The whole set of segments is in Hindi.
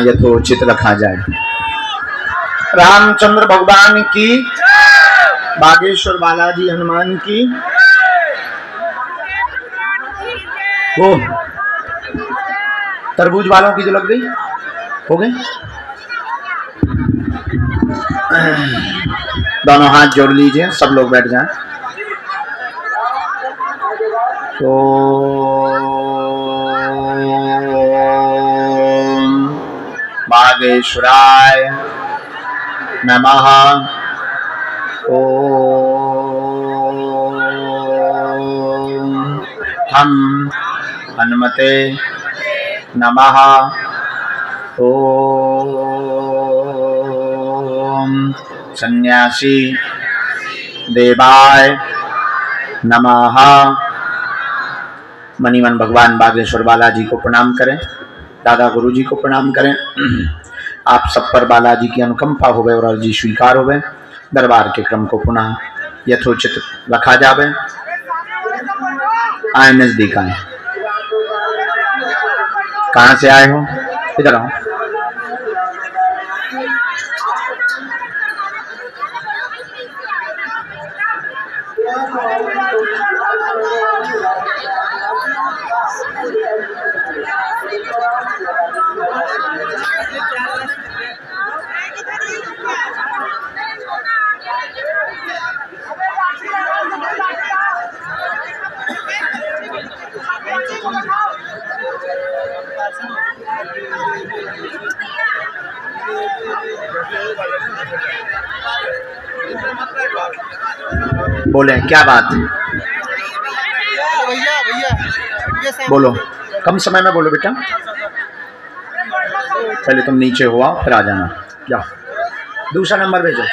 यथोचित रखा जाए। रामचंद्र भगवान की, बागेश्वर बालाजी हनुमान की। वो तरबूज वालों की जो लग गई हो गई। दोनों हाथ जोड़ लीजिए, सब लोग बैठ जाएं। तो बागेश्वराय नमः। ओम हम हनुमते नमः। ओम सन्यासी देवाय नमः। मणिमन भगवान बागेश्वर बालाजी को प्रणाम करें, दादा गुरु जी को प्रणाम करें। आप सब पर बालाजी की अनुकंपा होवे और अर्जी स्वीकार होवे। दरबार के क्रम को पुनः यथोचित रखा जावे। आए नजदीक आए। कहाँ से आए हो? इधर आओ। बोले क्या बात? बोलो, कम समय में बोलो बेटा। पहले तुम नीचे हुआ फिर आ जाना। जाओ दूसरा नंबर भेजो।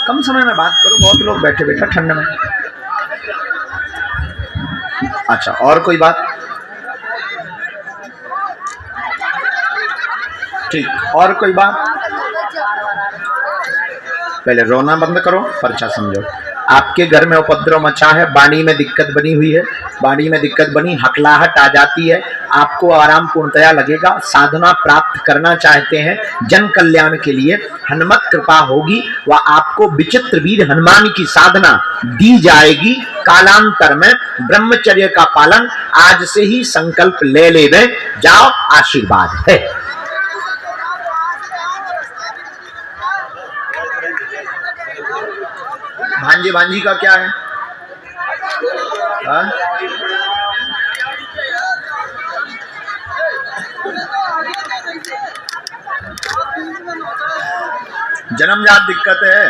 कम समय में बात करो, बहुत लोग बैठे बेटा ठंड में। अच्छा, और कोई बात? ठीक, और कोई बात? पहले रोना बंद करो, पर्चा समझो। आपके घर में उपद्रव मचा है, वाणी में दिक्कत बनी हुई है, वाणी में दिक्कत बनी, हकलाहट आ जाती है, आपको आराम पूर्णतया लगेगा। साधना प्राप्त करना चाहते हैं जन कल्याण के लिए, हनुमत कृपा होगी व आपको विचित्र वीर हनुमान की साधना दी जाएगी। कालांतर में ब्रह्मचर्य का पालन आज से ही संकल्प ले लेवे। जाओ, आशीर्वाद है। भांजी भांजी का क्या है? हाँ? जन्मजात दिक्कत है।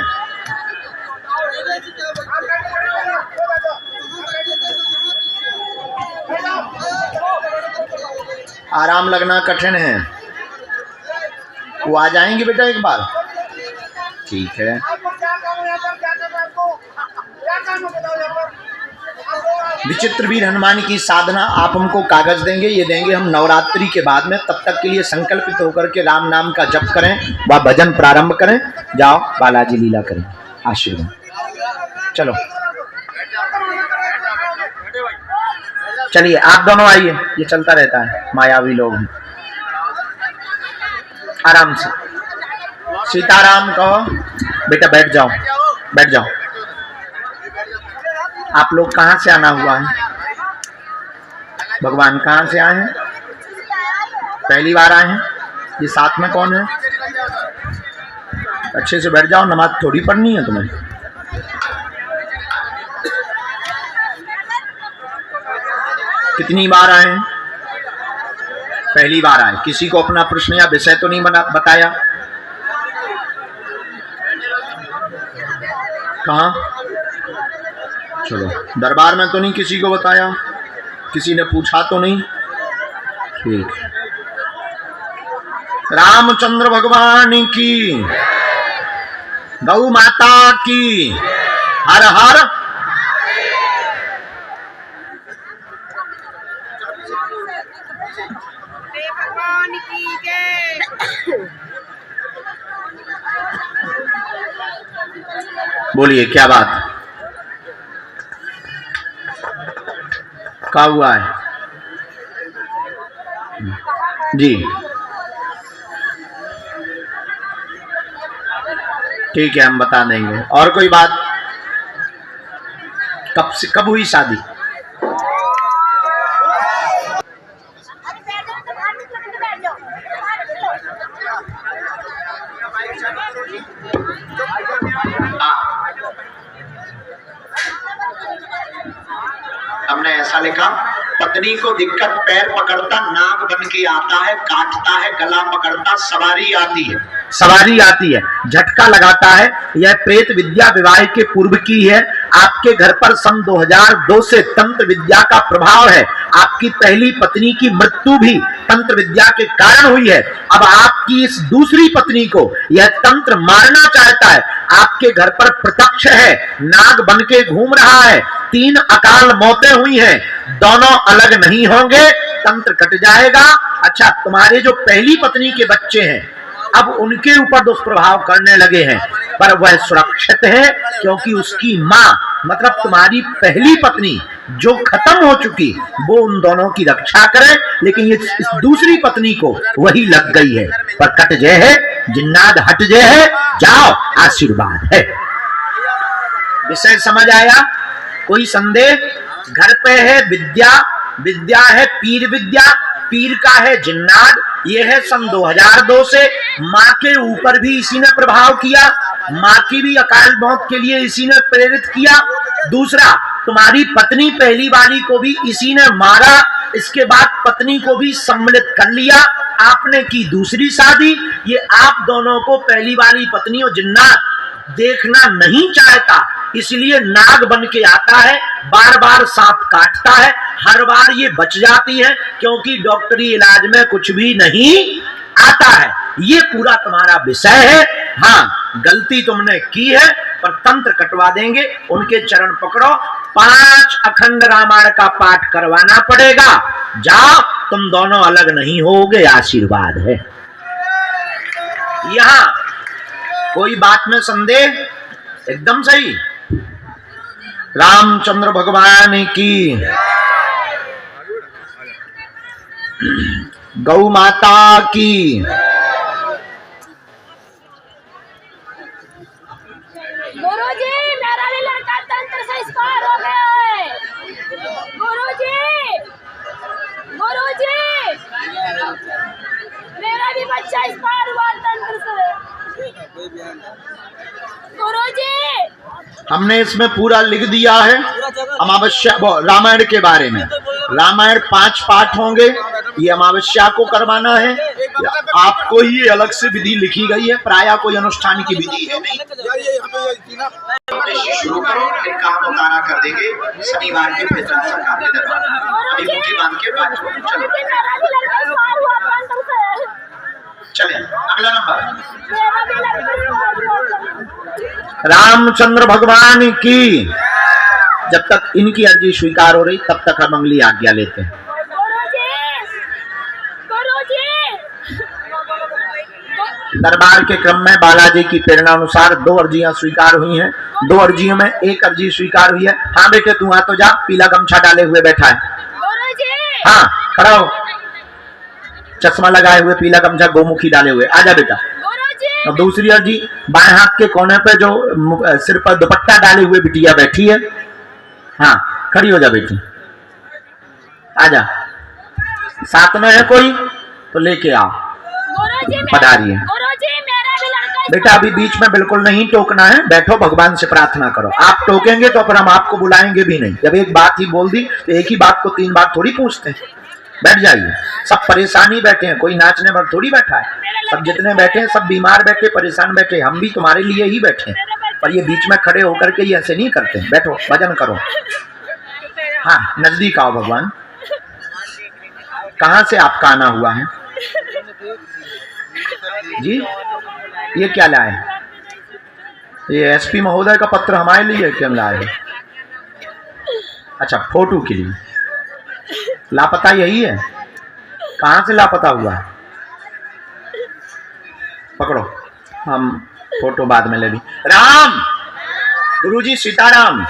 आराम लगना कठिन है। वो आ जाएंगे बेटा एक बार। ठीक है। विचित्र वीर हनुमान की साधना आप हमको कागज देंगे, ये देंगे हम नवरात्रि के बाद में। तब तक के लिए संकल्पित होकर के राम नाम का जप करें व भजन प्रारंभ करें। जाओ, बालाजी लीला करें। आशीर्वाद। चलो चलिए, आप दोनों आइए, ये चलता रहता है, मायावी लोग हैं। आराम से सीताराम कहो। बेटा बैठ जाओ, बैठ जाओ। आप लोग कहाँ से आना हुआ है? भगवान कहाँ से आए हैं? पहली बार आए हैं? ये साथ में कौन है? अच्छे से बैठ जाओ, नमाज थोड़ी पढ़नी है तुम्हें। कितनी बार आए हैं? पहली बार आए। किसी को अपना प्रश्न या विषय तो नहीं बताया? कहाँ? चलो, दरबार में तो नहीं किसी को बताया? किसी ने पूछा तो नहीं? ठीक। रामचंद्र भगवान की, गौ माता की, हर हर। बोलिए क्या बात, क्या हुआ है? जी ठीक है, हम बता देंगे। और कोई बात? कब हुई शादी? हमने ऐसा लिखा, पत्नी को दिक्कत, पैर पकड़ता नाक बन के आता है, काटता है, गला पकड़ता, सवारी आती है, सवारी आती है, झटका लगाता है। यह प्रेत विद्या विवाह के पूर्व की है। आपके घर पर सन 2002 से तंत्र विद्या का प्रभाव है। आपकी पहली पत्नी की मृत्यु भी तंत्र विद्या के कारण हुई है। अब आपकी इस दूसरी पत्नी को यह तंत्र मारना चाहता है। आपके घर पर प्रत्यक्ष है, नाग बन के घूम रहा है, 3 अकाल मौतें हुई हैं, दोनों अलग नहीं होंगे, तंत्र कट जाएगा। अच्छा, तुम्हारे जो पहली पत्नी के बच्चे हैं अब उनके ऊपर दुष्प्रभाव करने लगे हैं, पर वह सुरक्षित है क्योंकि उसकी मां मतलब तुम्हारी पहली पत्नी जो खत्म हो चुकी वो उन दोनों की रक्षा करे, लेकिन इस दूसरी पत्नी को वही लग गई है। पर कट जय है, जिन्नाद हट जय है, जाओ आशीर्वाद है। विषय समझ आया? कोई संदेह? घर पे है विद्या, विद्या है पीर विद्या, पीर का है जिन्नाद। ये है सन 2002 से। माँ के ऊपर भी इसी ने प्रभाव किया, माँ की भी अकाल मौत के लिए इसी ने प्रेरित किया। दूसरा, तुम्हारी पत्नी पहली वाली को भी इसी ने मारा, इसके बाद पत्नी को भी सम्मिलित कर लिया। आपने की दूसरी शादी। ये आप दोनों को पहली वाली पत्नी और जिन्नात देखना नहीं चाहता, इसलिए नाग बन के आता है, बार बार सांप काटता है, हर बार ये बच जाती है क्योंकि डॉक्टरी इलाज में कुछ भी नहीं आता है। ये पूरा तुम्हारा विषय है। हाँ, गलती तुमने की है, पर तंत्र कटवा देंगे। उनके चरण पकड़ो, 5 अखंड रामायण का पाठ करवाना पड़ेगा। जाओ, तुम दोनों अलग नहीं होगे, आशीर्वाद है। यहां कोई बात में संदेह? एकदम सही। रामचंद्र भगवान की, गौ माता की। गुरुजी, मेरा भी लड़का तंत्र से इंस्पायर हो गया है। गुरुजी, गुरुजी, मेरा भी बच्चा इंस्पायर हुआ तंत्र से। गुरुजी, हमने इसमें पूरा लिख दिया है अमावस्या रामायण के बारे में। रामायण 5 पाठ होंगे, ये अमावस्या को करवाना है। आपको ही अलग से विधि लिखी गई है, प्राय कोई अनुष्ठान की विधि है नहीं। शुरू करो, फिर काम उतारा कर देंगे शनिवार के फिर बांध के बात। चले अगला नंबर। रामचंद्र भगवान की। जब तक इनकी अर्जी स्वीकार हो रही तब तक हम अगली आज्ञा लेते हैं। दरबार के क्रम में बालाजी की प्रेरणा अनुसार 2 अर्जियां स्वीकार हुई हैं। 2 अर्जियों में एक अर्जी स्वीकार हुई है। हाँ बेटे, तू वहां तो जा, पीला गमछा डाले हुए बैठा है। हाँ, खड़ा हो, चश्मा लगाए हुए, पीला गमछा गोमुखी डाले हुए, आजा बेटा। और दूसरी अर्जी, बाएं हाथ के कोने पे जो सिर पर दुपट्टा डाले हुए बिटिया बैठी है, हाँ खड़ी हो जा बेटी, आजा। साथ में है कोई तो लेके आओ, पधारिए। बेटा अभी बीच में बिल्कुल नहीं टोकना है, बैठो, भगवान से प्रार्थना करो। आप टोकेंगे तो फिर हम आपको बुलाएंगे भी नहीं। जब एक बात ही बोल दी तो एक ही बात को 3 बार थोड़ी पूछते हैं। बैठ जाइए। सब परेशानी बैठे हैं, कोई नाचने पर थोड़ी बैठा है। सब जितने बैठे हैं सब बीमार बैठे, परेशान बैठे। हम भी तुम्हारे लिए ही बैठे हैं, पर ये बीच में खड़े होकर के ये ऐसे नहीं करते। बैठो, भजन करो। हाँ, नजदीक आओ भगवान। कहाँ से आपका आना हुआ है जी? ये क्या लाए? ये एसपी महोदय का पत्र हमारे लिए क्यों लाए? अच्छा, फोटो के लिए। लापता यही है? कहाँ से लापता हुआ है? पकड़ो, हम फोटो बाद में ले ली। राम गुरुजी सीताराम।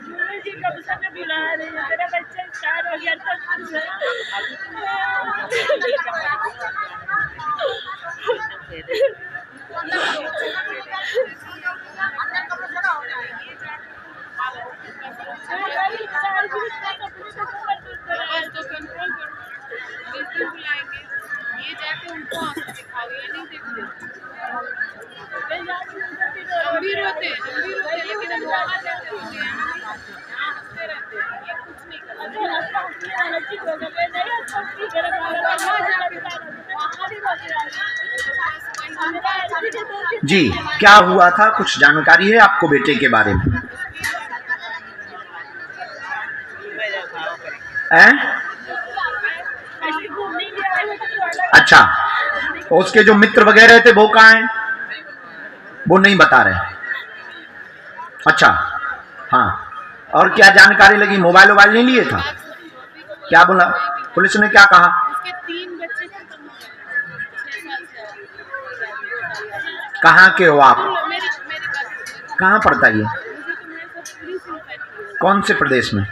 गुरुजी कब से मैं बुला रही हूँ, मेरा बच्चा स्टार हो गया था। ये जाके उनको आंखें दिखाओगे, ये नहीं देखते। हम भी रोते लेकिन हम वहाँ जाते होते हैं, यहाँ हंसते रहते हैं, ये कुछ नहीं करते। जी, क्या हुआ था, कुछ जानकारी है आपको बेटे के बारे में? अच्छा, उसके जो मित्र वगैरह थे वो कहाँ हैं? वो नहीं बता रहे। अच्छा, हाँ, और क्या जानकारी लगी? मोबाइल नहीं लिए था? क्या बोला पुलिस ने, क्या कहा? उसके 3 बच्चे थे, 6 साल से। कहाँ के हो आप? मेरी कहाँ पड़ता है ये? कौन से प्रदेश में?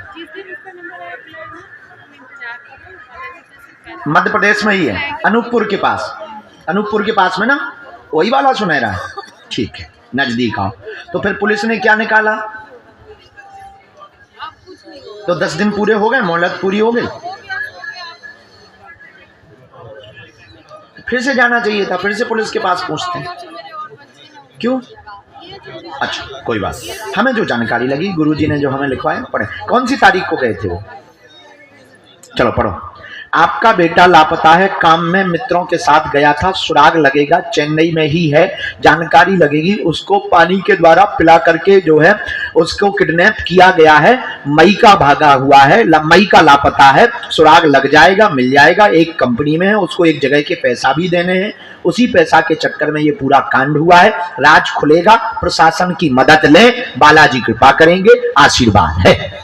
मध्य प्रदेश में ही है, अनूपपुर के पास। अनूपपुर के पास में ना, वही वाला सुनहरा है। ठीक है, नजदीक आओ। तो फिर पुलिस ने क्या निकाला? तो 10 दिन पूरे हो गए, मोहलत पूरी हो गई। फिर से जाना चाहिए था, फिर से पुलिस के पास पूछते हैं। क्यों? अच्छा, कोई बात। हमें जो जानकारी लगी, गुरुजी ने जो हमें लिखवाया, पढ़े। कौन सी तारीख को गए थे वो? चलो पढ़ो। आपका बेटा लापता है, काम में मित्रों के साथ गया था, सुराग लगेगा, चेन्नई में ही है, जानकारी लगेगी, उसको पानी के द्वारा पिला करके जो है उसको किडनैप किया गया है, मई का भागा हुआ है, मई का लापता है, सुराग लग जाएगा, मिल जाएगा, एक कंपनी में है, उसको एक जगह के पैसा भी देने हैं, उसी पैसा के चक्कर में ये पूरा कांड हुआ है। राज खुलेगा, प्रशासन की मदद लें, बालाजी कृपा करेंगे, आशीर्वाद है।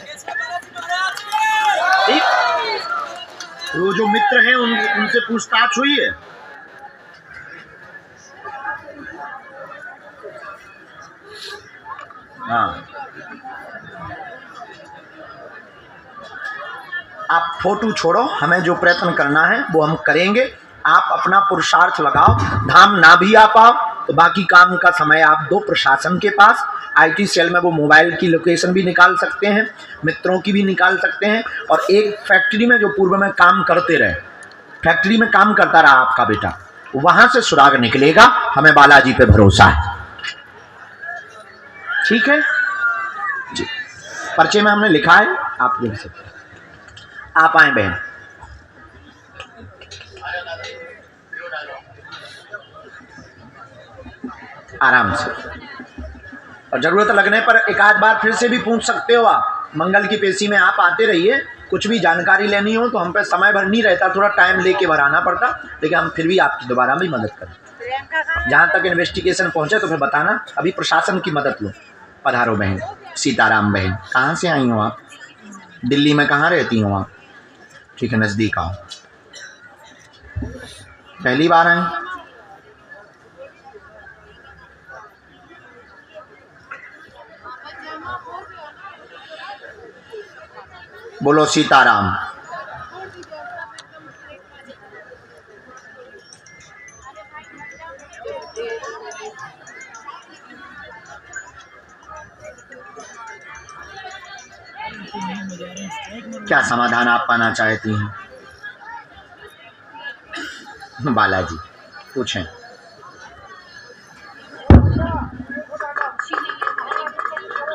वो जो मित्र हैं उनसे पूछताछ हुई है? हाँ, आप फोटो छोड़ो, हमें जो प्रयत्न करना है वो हम करेंगे। आप अपना पुरुषार्थ लगाओ, धाम ना भी आ पाओ तो बाकी काम का समय आप दो प्रशासन के पास। आईटी सेल में वो मोबाइल की लोकेशन भी निकाल सकते हैं, मित्रों की भी निकाल सकते हैं। और एक फैक्ट्री में जो पूर्व में काम करते रहे, फैक्ट्री में काम करता रहा आपका बेटा, वहां से सुराग निकलेगा, हमें बालाजी पे भरोसा है। ठीक है जी, पर्चे में हमने लिखा है, आप लिख सकते हैं। आप आए बहन, आराम से, और जरूरत लगने पर एक आध बार फिर से भी पूछ सकते हो आप। मंगल की पेशी में आप आते रहिए, कुछ भी जानकारी लेनी हो तो हम पे समय भर नहीं रहता, थोड़ा टाइम लेके भराना पड़ता, लेकिन हम फिर भी आपकी दोबारा भी मदद करें। जहाँ तक इन्वेस्टिगेशन पहुँचे तो फिर बताना, अभी प्रशासन की मदद लो। पधारो बहन, सीताराम बहन, कहाँ से आई हो आप? दिल्ली में कहाँ रहती हो आप? ठीक है, नज़दीक आओ। पहली बार आए? बोलो सीताराम। क्या समाधान आप पाना चाहती हैं? बालाजी पूछें।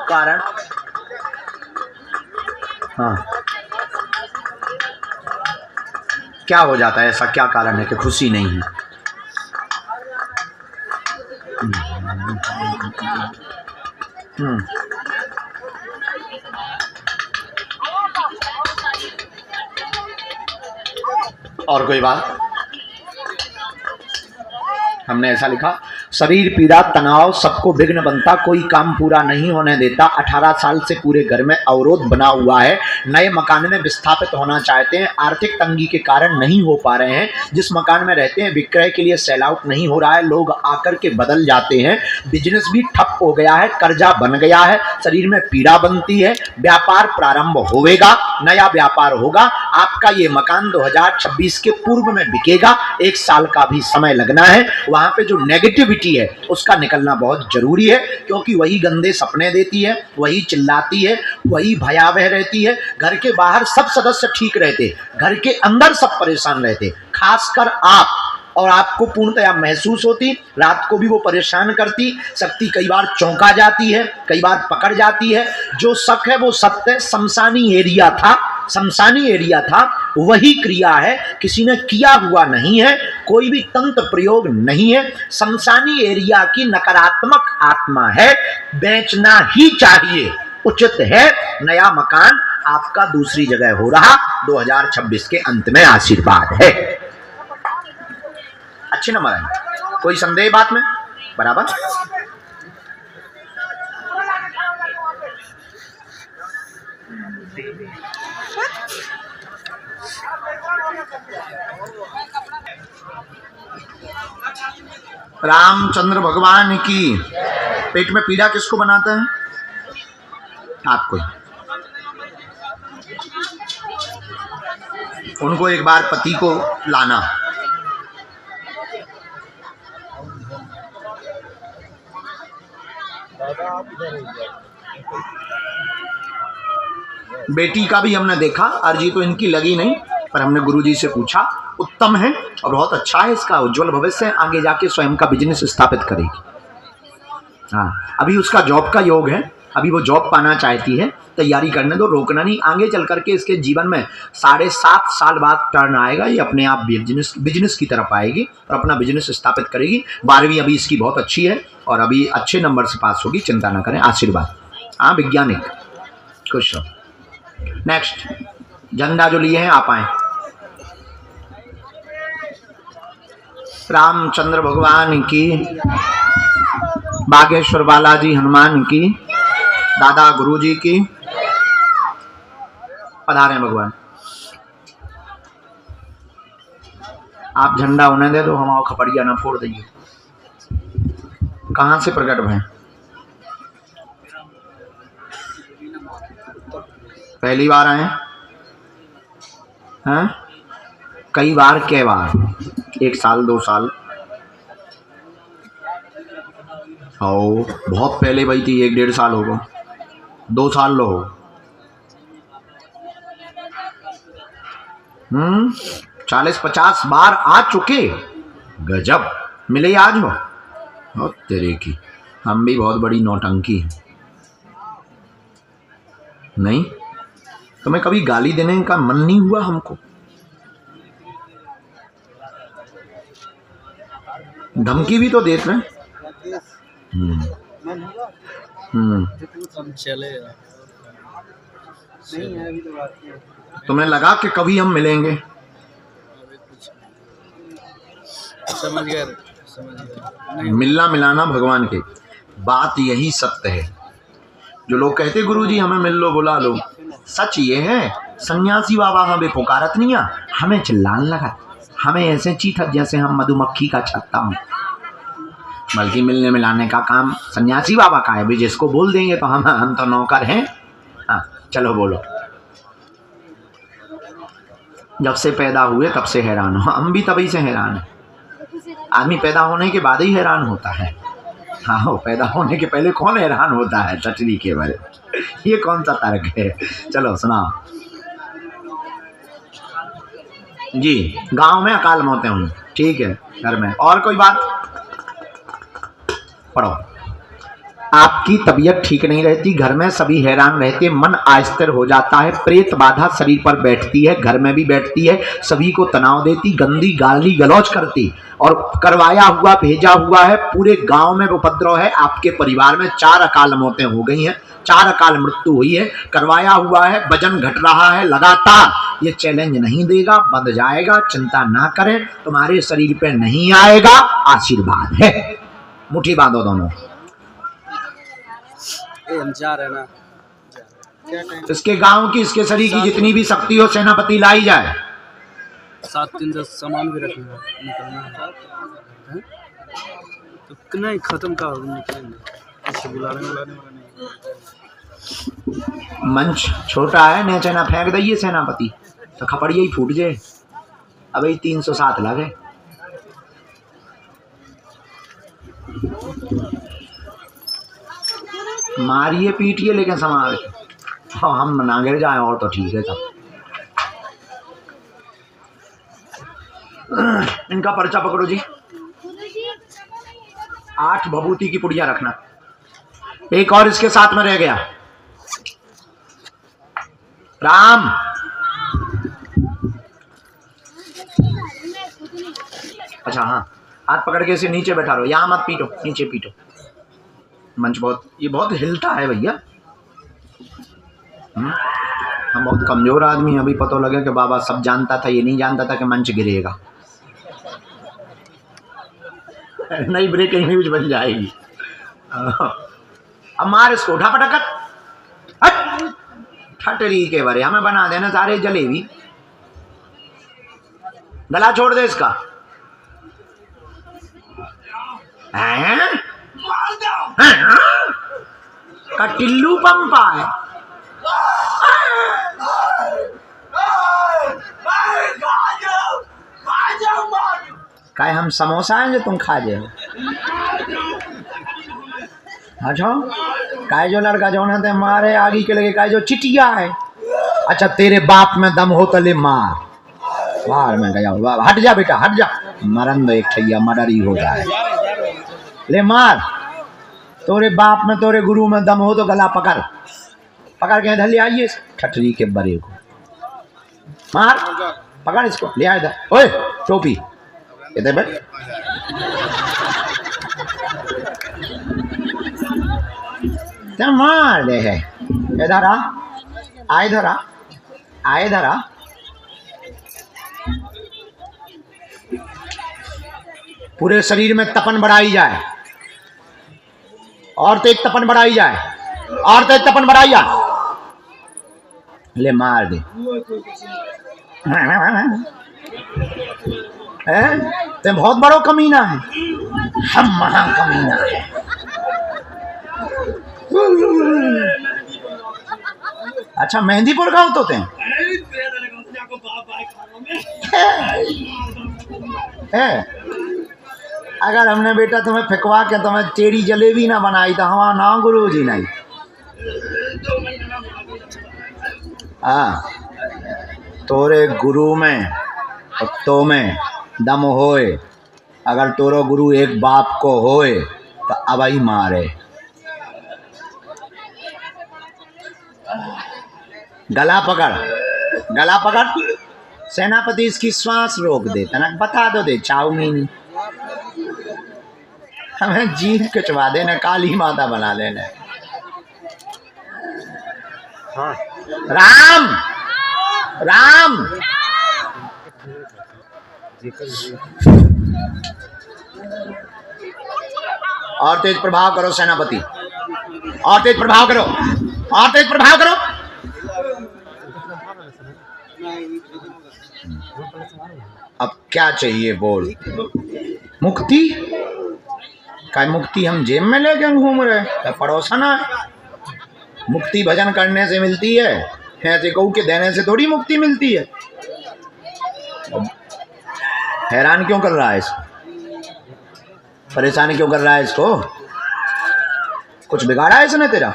कारण? हाँ, क्या हो जाता है, ऐसा क्या कारण है कि खुशी नहीं है? और कोई बात? हमने ऐसा लिखा, शरीर पीड़ा, तनाव सबको विघ्न बनता, कोई काम पूरा नहीं होने देता। 18 साल से पूरे घर में अवरोध बना हुआ है। नए मकान में विस्थापित होना चाहते हैं, आर्थिक तंगी के कारण नहीं हो पा रहे हैं। जिस मकान में रहते हैं विक्रय के लिए सेल आउट नहीं हो रहा है, लोग आकर के बदल जाते हैं। बिजनेस भी ठप हो गया है, कर्जा बन गया है, शरीर में पीड़ा बनती है। व्यापार प्रारंभ होगा, नया व्यापार होगा। आपका ये मकान 2026 के पूर्व में बिकेगा, 1 साल का भी समय लगना है। वहां पे जो नेगेटिविटी है उसका निकलना बहुत जरूरी है, क्योंकि वही गंदे सपने देती है, वही चिल्लाती है, वही भयावह रहती है। घर के बाहर सब सदस्य ठीक रहते, घर के अंदर सब परेशान रहते, खासकर आप, और आपको पूर्णतया महसूस होती। रात को भी वो परेशान करती, शक्ति कई बार चौंका जाती है, कई बार पकड़ जाती है। जो शक है वो सत्य, शमशानी एरिया था, शमशानी एरिया था, वही क्रिया है, किसी ने किया हुआ नहीं है, कोई भी तंत्र प्रयोग नहीं है। शमशानी एरिया की नकारात्मक आत्मा है, बेचना ही चाहिए, उचित है। नया मकान आपका दूसरी जगह हो रहा, 2026 के अंत में आशीर्वाद है। अच्छे नंबर है, कोई संदेह बात में? बराबर। रामचंद्र भगवान की। पेट में पीड़ा किसको बनाता है? आपको। उनको एक बार पति को लाना, बेटी का भी हमने देखा, अर्जी तो इनकी लगी नहीं, पर हमने गुरुजी से पूछा, उत्तम है और बहुत अच्छा है, इसका उज्जवल भविष्य है, आगे जाके स्वयं का बिजनेस स्थापित करेगी। हाँ, अभी उसका जॉब का योग है, अभी वो जॉब पाना चाहती है, तैयारी करने दो, रोकना नहीं। आगे चल करके इसके जीवन में 7.5 साल बाद टर्न आएगा, ये अपने आप बिजनेस की तरफ आएगी और अपना बिजनेस स्थापित करेगी। 12वीं अभी इसकी बहुत अच्छी है और अभी अच्छे नंबर से पास होगी, चिंता ना करें, आशीर्वाद। हाँ, वैज्ञानिक खुश हो। नेक्स्ट, झंडा जो लिए हैं आप आए। रामचंद्र भगवान की, बागेश्वर बालाजी हनुमान की, दादा गुरुजी की। पधारे भगवान। आप झंडा उन्हें दे दो, हम आओ खपड़िया ना फोड़ देंगे। कहाँ से प्रकट भय? पहली बार आए हैं? कई बार, कै बार? 1 साल 2 साल? ओ, बहुत पहले भाई थी, 1-1.5 साल होगा, 2 साल लो। 40-50 बार आ चुके, गजब। मिले आज हो? और तेरे की, हम भी बहुत बड़ी नौटंकी है। नहीं, तुम्हें कभी गाली देने का मन नहीं हुआ हमको? धमकी भी तो देते हैं। तुम्हें लगा कि कभी हम मिलेंगे? समझ गए। मिलना मिलाना भगवान के, बात यही सत्य है। जो लोग कहते गुरुजी हमें मिल लो, बुला लो, सच ये है, सन्यासी बाबा हमें पुकारत नहीं, हमें चिल्लाने लगा, हमें ऐसे चीथत जैसे हम मधुमक्खी का छत्ता हूँ। बल्कि मिलने मिलाने का काम सन्यासी बाबा का है भी, जिसको बोल देंगे तो हम तो नौकर हैं। हाँ, चलो बोलो। जब से पैदा हुए तब से हैरान हो, हम भी तभी से हैरान हैं। आदमी पैदा होने के बाद ही हैरान होता है। हाँ, पैदा होने के पहले कौन हैरान होता है? चटनी के बारे, ये कौन सा तर्क है? चलो सुनाओ जी। गांव में अकाल मौतें हुई, ठीक है, घर में और कोई बात? पढ़ो। आपकी तबीयत ठीक नहीं रहती, घर में सभी हैरान रहते, मन अस्थिर हो जाता है, प्रेत बाधा शरीर पर बैठती है, घर में भी बैठती है, सभी को तनाव देती, गंदी गाली गलौज करती, और करवाया हुआ भेजा हुआ है, पूरे गांव में उपद्रव है। आपके परिवार में 4 अकाल मौतें हो गई हैं, 4 अकाल मृत्यु हुई है, करवाया हुआ है, वजन घट रहा है लगातार। ये चैलेंज नहीं देगा, बंध जाएगा, चिंता ना करें, तुम्हारे शरीर पे नहीं आएगा, आशीर्वाद है। मुट्ठी बांधो दोनों। ये हम जा रहे हैं ना। इसके गांव की, इसके शरीर की जितनी भी शक्ति हो सेनापति लाई जाए। 7-3 सामान भी रखना निकलना है तो नहीं खत्म का निकलेंगे। कुछ बुलाने वाला नहीं। मंच छोटा है, ने चना फेंक दइए सेनापति तो खपड़िया ही फूट जाए। अब 307 लगे। मारिए पीटिए लेकिन संभाल। हाँ हम ना गिर जाए और तो ठीक है सब। इनका पर्चा पकड़ो जी। 8 भभूति की पुड़िया रखना। एक और इसके साथ में रह गया। राम अच्छा हाँ, हाथ पकड़ के इसे नीचे बैठा लो। यहाँ मत पीटो, नीचे पीटो। मंच ये बहुत हिलता है भैया। हम बहुत कमजोर आदमी हैं। अभी पता लगे कि बाबा सब जानता था, ये नहीं जानता था कि मंच गिरेगा। नई ब्रेकिंग न्यूज बन जाएगी। अब मार इसको, उठा पटक ठटरी के बारे हमें बना देना सारे जलेबी। गला छोड़ दे इसका। का टिल्लू पंपा है। काय हम समोसा हैं जो तुम खा जाओ। अच्छा काय जो लड़का जो ना ते मारे आगे के लगे काय जो चिटिया है। अच्छा तेरे बाप में दम हो तो ले मार। बाहर में गया, हट जा बेटा हट जा। मरन दो एक ठैया मर्डर हो जाए। ले मार। तोरे बाप में तोरे गुरु में दम हो तो गला पकड़ के इधर ले आइए ठटरी के बड़े को। मार पकड़ इसको, ले आ इधर। ओए टोपी इधर बैठ। क्या मार दे है। इधर आ इधर आ इधर आ। पूरे शरीर में तपन बढ़ाई जाए और तेज तपन बढ़ाई जाए और तेज तपन बढ़ाई जाए। ले मार दे। ते बहुत बड़ो कमीना है। हम महा कमीना है। अच्छा मेहंदीपुर का तो ते अगर हमने बेटा तुम्हें फिकवा के तुम्हें टेढ़ी जलेबी ना बनाई तो हमारा ना गुरु जी नहीं। हाँ तोरे गुरु में और तो में दम होए। अगर तोरो गुरु एक बाप को होए तो अब ही मारे। गला पकड़। सेनापति इसकी श्वास रोक दे। तनक बता दो दे चाउमीन हमें जीभ कचवा देना, काली माता बना देना। हाँ। राम और तेज प्रभाव करो सेनापति, और तेज प्रभाव करो। अब क्या चाहिए बोल। मुक्ति का मुक्ति हम जेब में लेके घूम रहे पड़ोसन है। मुक्ति भजन करने से मिलती है, ऐसे गऊ के देने से थोड़ी मुक्ति मिलती है। हैरान क्यों कर रहा है इसको, परेशान क्यों कर रहा है इसको? कुछ बिगाड़ा है इसने तेरा?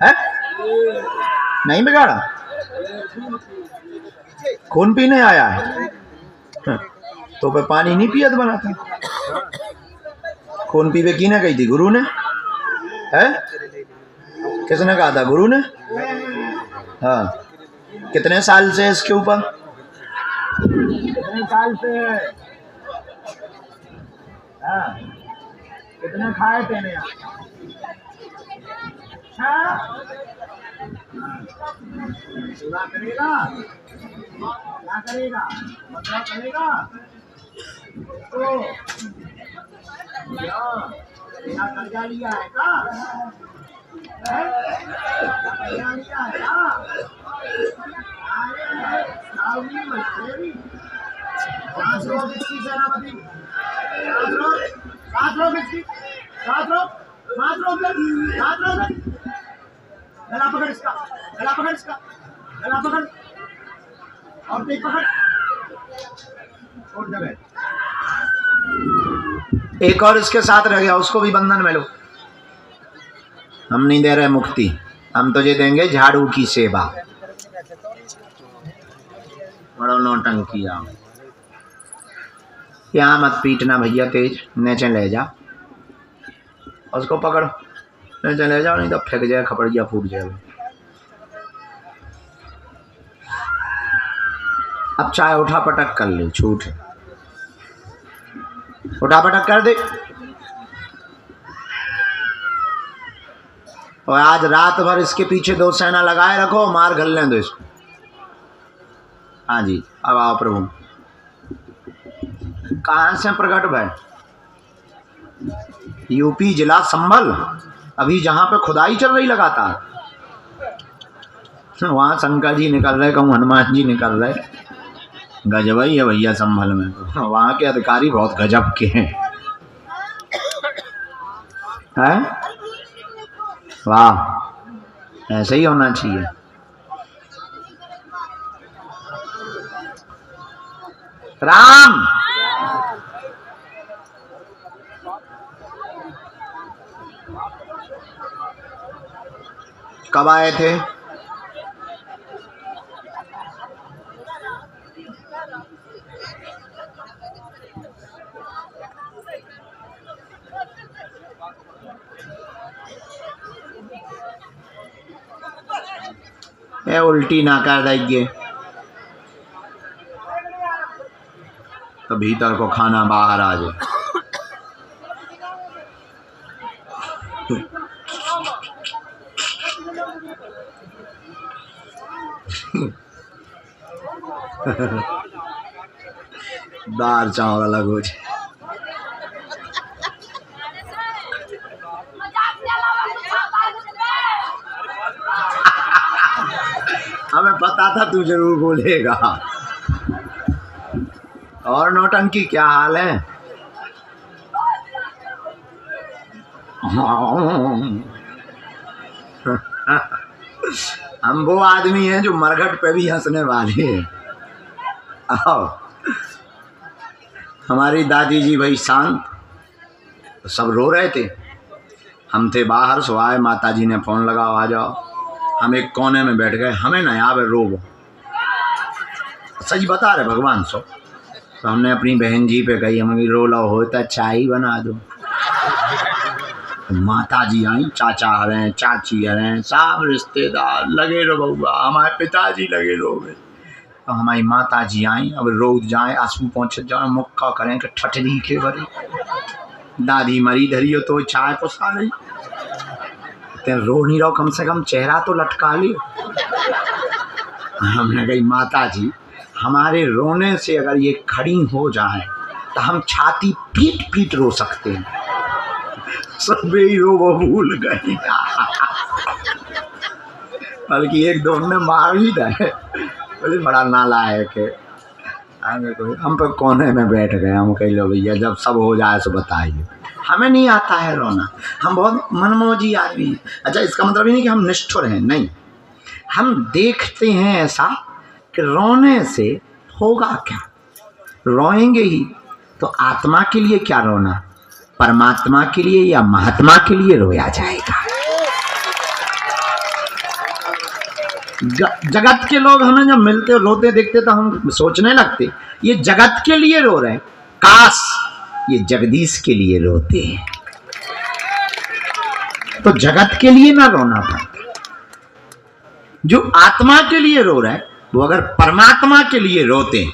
है नहीं बिगाड़ा, खून पीने आया है तो पे पानी नहीं पियत बना था। खून पीवे की ने कही थी? गुरु ने है? किसने कहा था? गुरु ने। हाँ कितने साल से इसके ऊपर? कितने साल से? हाँ कितने खाए तेने? पूरा करेगा? क्या करेगा? मतलब करेगा तो कर्जा लिया है का? कर्जा लिया है का? सावनी बना ले। 5 लोग इसकी सेनापति, 7 लोग इसकी, 7 लोग गला पकड़ इसका, गला पकड़ इसका, गला पकड़ और देख पकड़ और जगह। एक और इसके साथ रह गया, उसको भी बंधन में लो। हम नहीं दे रहे मुक्ति, हम तुझे देंगे झाड़ू की सेवा। बड़ो नौटंकी आओ, यहाँ मत पीटना भैया, तेज नीचे ले जा, उसको पकड़ो, नीचे ले जाओ, नहीं तो फेंक जाए, खपड़िया फूट जाए। अब चाहे उठा पटक कर ले, छूट है, उठा पटक कर दे। और आज रात भर इसके पीछे 2 सेना लगाए रखो, मार घल्ले दो इसको। हाँ जी, अब आओ प्रभु। कहाँ से प्रकट भय? यूपी जिला संभल, अभी जहां पे खुदाई चल रही लगातार, वहां शंकर जी निकल रहे, कहूँ हनुमान जी निकल रहे। गजब ही है भैया संभल में, वहां के अधिकारी बहुत गजब के हैं। वाह, ऐसे ही होना चाहिए। राम कब आए थे? ये उल्टी ना कर देंगे तो भीतर को खाना बाहर आ जाए। दाल चावल अलग हो जाए। हमें पता था तू जरूर बोलेगा। और नौटंकी क्या हाल है? हम वो आदमी हैं जो मरघट पे भी हंसने वाले हैं। आओ, हमारी दादी जी भाई शांत, सब रो रहे थे, हम थे बाहर, सो आए, माता जी ने फोन लगाओ आ जाओ। हम एक कोने में बैठ गए, हमें ना यहाँ पे रो, सच बता रहे भगवान सो। तो हमने अपनी बहन जी पे कही, हमें रो लो होता चाय बना दो। तो माता जी आई, चाचा आ रहे हैं, चाची आ रहे हैं, सब रिश्तेदार लगे रो, बउआ हमारे पिताजी लगे रो गए। तो हमारी माता जी आई, अब रो जाए, आंसू पहुँच जाए, मुक्का करें कि ठठरी के भरे। दादी मरी धरी हो तो चाय पुसा रही, रो नहीं रहो, कम से कम चेहरा तो लटका लियो। हमने कही माता जी, हमारे रोने से अगर ये खड़ी हो जाए तो हम छाती पीट पीट रो सकते हैं। सब ही रो वो भूल गए। बल्कि एक दो ने मार ही रहे, बोले बड़ा नालायक है। हम पे कोने में बैठ गए, हम कह लो भैया जब सब हो जाए तो बताइए। हमें नहीं आता है रोना, हम बहुत मनमोजी आदमी हैं। अच्छा, इसका मतलब ही नहीं कि हम निष्ठुर हैं, नहीं, हम देखते हैं ऐसा कि रोने से होगा क्या, रोएंगे ही तो आत्मा के लिए क्या रोना, परमात्मा के लिए या महात्मा के लिए रोया जाएगा। जगत के लोग हमें जब मिलते रोते देखते तो हम सोचने लगते ये जगत के लिए रो रहे हैं, काश ये जगदीश के लिए रोते हैं तो जगत के लिए ना रोना पड़ता। जो आत्मा के लिए रो रहे हैं वो अगर परमात्मा के लिए रोते हैं